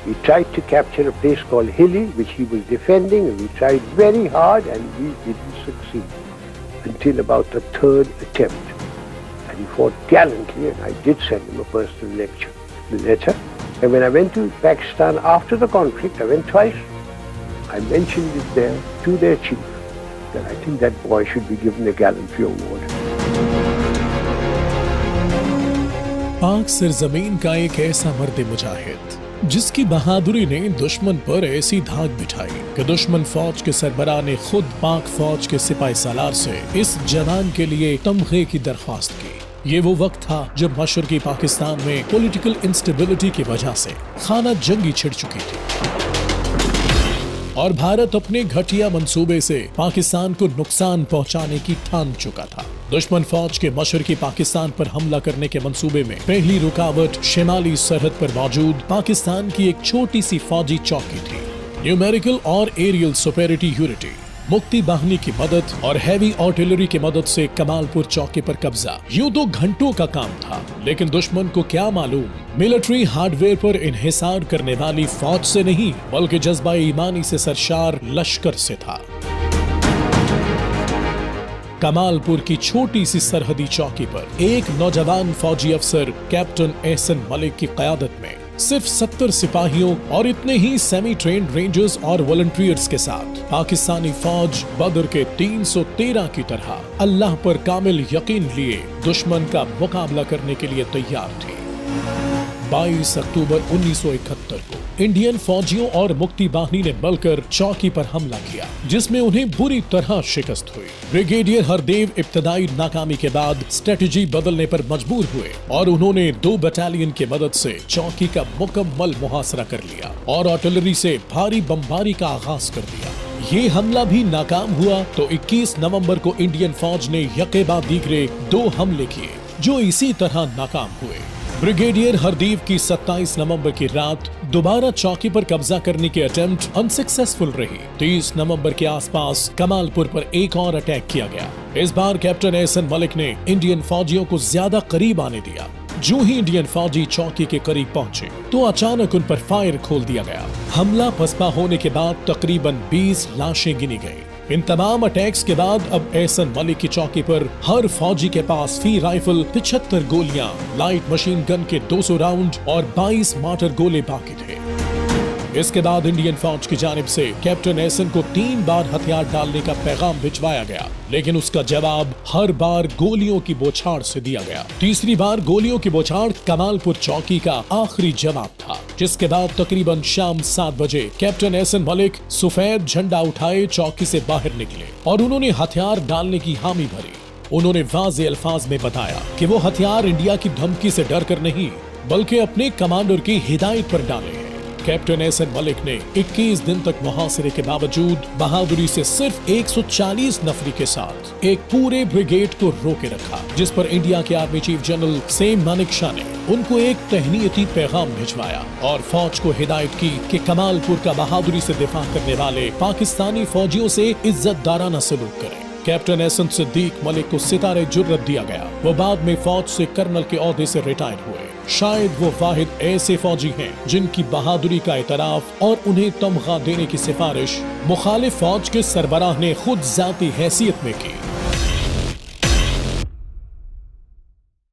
We tried to capture a place called Hilly, which he was defending, and we tried very hard, and we didn't succeed until about the third attempt. And he fought gallantly, and I did send him a personal letter. And when I went to Pakistan after the conflict, I went twice. I mentioned it there to their chief that I think that boy should be given a gallantry award. पाक सरजमीन का एक ऐसा मर्द मुजाहिद जिसकी बहादुरी ने दुश्मन पर ऐसी धाक बिठाई कि दुश्मन फौज के सरबराह ने खुद पाक फौज के सिपाही सालार से इस जवान के लिए तमगे की दरख्वास्त की। ये वो वक्त था जब मशरकी पाकिस्तान में पॉलिटिकल इंस्टेबिलिटी की वजह से खाना जंगी छिड़ चुकी थी और भारत अपने घटिया मंसूबे से पाकिस्तान को नुकसान पहुंचाने की ठान चुका था। दुश्मन फौज के मशरकी पाकिस्तान पर हमला करने के मंसूबे में पहली रुकावट शिमाली सरहद पर मौजूद पाकिस्तान की एक छोटी सी फौजी चौकी थी। न्यूमेरिकल और एरियल सुपेरिटी यूनिटी, मुक्ति बाहिनी की मदद और हैवी आर्टिलरी की मदद से कमालपुर चौकी पर कब्जा यूं तो घंटों का काम था, लेकिन दुश्मन को क्या मालूम मिलिट्री हार्डवेयर पर इन्हिसार करने वाली फौज से नहीं बल्कि जज्बा ईमानी से सरशार लश्कर से था। कमालपुर की छोटी सी सरहदी चौकी पर एक नौजवान फौजी अफसर कैप्टन एहसन मलिक की क़यादत में सिर्फ 70 सिपाहियों और इतने ही सेमी ट्रेन्ड रेंजर्स और वॉलंटियर्स के साथ पाकिस्तानी फौज बदर के 313 की तरह अल्लाह पर कामिल यकीन लिए दुश्मन का मुकाबला करने के लिए तैयार थी। 22 अक्टूबर 1971 को इंडियन फौजियों और मुक्ति बाहिनी ने मिलकर चौकी पर हमला किया, जिसमें उन्हें बुरी तरह शिकस्त हुई। ब्रिगेडियर हरदेव इब्तदाई नाकामी के बाद स्ट्रेटजी बदलने पर मजबूर हुए और उन्होंने 2 बटालियन की मदद से चौकी का मुकम्मल मुहासरा कर लिया और आर्टिलरी से भारी बमबारी का आगाज कर दिया। ये हमला भी नाकाम हुआ तो 21 नवंबर को इंडियन फौज ने यके बाद दीगरे 2 हमले किए जो इसी तरह नाकाम हुए। ब्रिगेडियर हरदीव की 27 नवंबर की रात दोबारा चौकी पर कब्जा करने की अटेम्प्ट अनसक्सेसफुल रही। 30 नवंबर के आसपास कमालपुर पर एक और अटैक किया गया। इस बार कैप्टन एहसन मलिक ने इंडियन फौजियों को ज्यादा करीब आने दिया। जो ही इंडियन फौजी चौकी के करीब पहुंचे तो अचानक उन पर फायर खोल दिया गया। हमला पसपा होने के बाद तकरीबन 20 लाशें गिनी गयी। इन तमाम अटैक्स के बाद अब एहसन मलिक की चौकी पर हर फौजी के पास फी राइफल 75 गोलियां, लाइट मशीन गन के 200 राउंड और 22 मार्टर गोले बाकी थे। इसके बाद इंडियन फौज की जानिब से कैप्टन एहसन को 3 बार हथियार डालने का पैगाम भिजवाया गया, लेकिन उसका जवाब हर बार गोलियों की बौछार से दिया गया। तीसरी बार गोलियों की बौछार कमालपुर चौकी का आखिरी जवाब था, जिसके बाद तकरीबन शाम 7 बजे कैप्टन एहसन मलिक सफेद झंडा उठाए चौकी से बाहर निकले और उन्होंने हथियार डालने की हामी भरी। उन्होंने वाज़े अल्फाज में बताया कि वो हथियार इंडिया की धमकी से डर कर नहीं बल्कि अपने कमांडर की हिदायत पर डाले हैं। कैप्टन एहसन मलिक ने 21 दिन तक मुहासरे के बावजूद बहादुरी से सिर्फ 140 नफरी के साथ एक पूरे ब्रिगेड को रोके रखा, जिस पर इंडिया के army chief general same Manekshaw ने उनको एक तहनीती पैगाम भिजवाया और फौज को हिदायत की कि कमालपुर का बहादुरी से दिफा करने वाले पाकिस्तानी फौजियों से इज्जतदाराना सलूक करें। कैप्टन एहसन सिद्दीक मलिक को सितारे जुर्रत दिया गया। वो बाद में फौज से कर्नल के ओहदे से रिटायर हुए। शायद वो वाहिद ऐसे फौजी हैं जिनकी बहादुरी का इतराफ और उन्हें तमगा देने की सिफारिश मुखालिफ फौज के सरबराह ने खुद जाती हैसियत में की।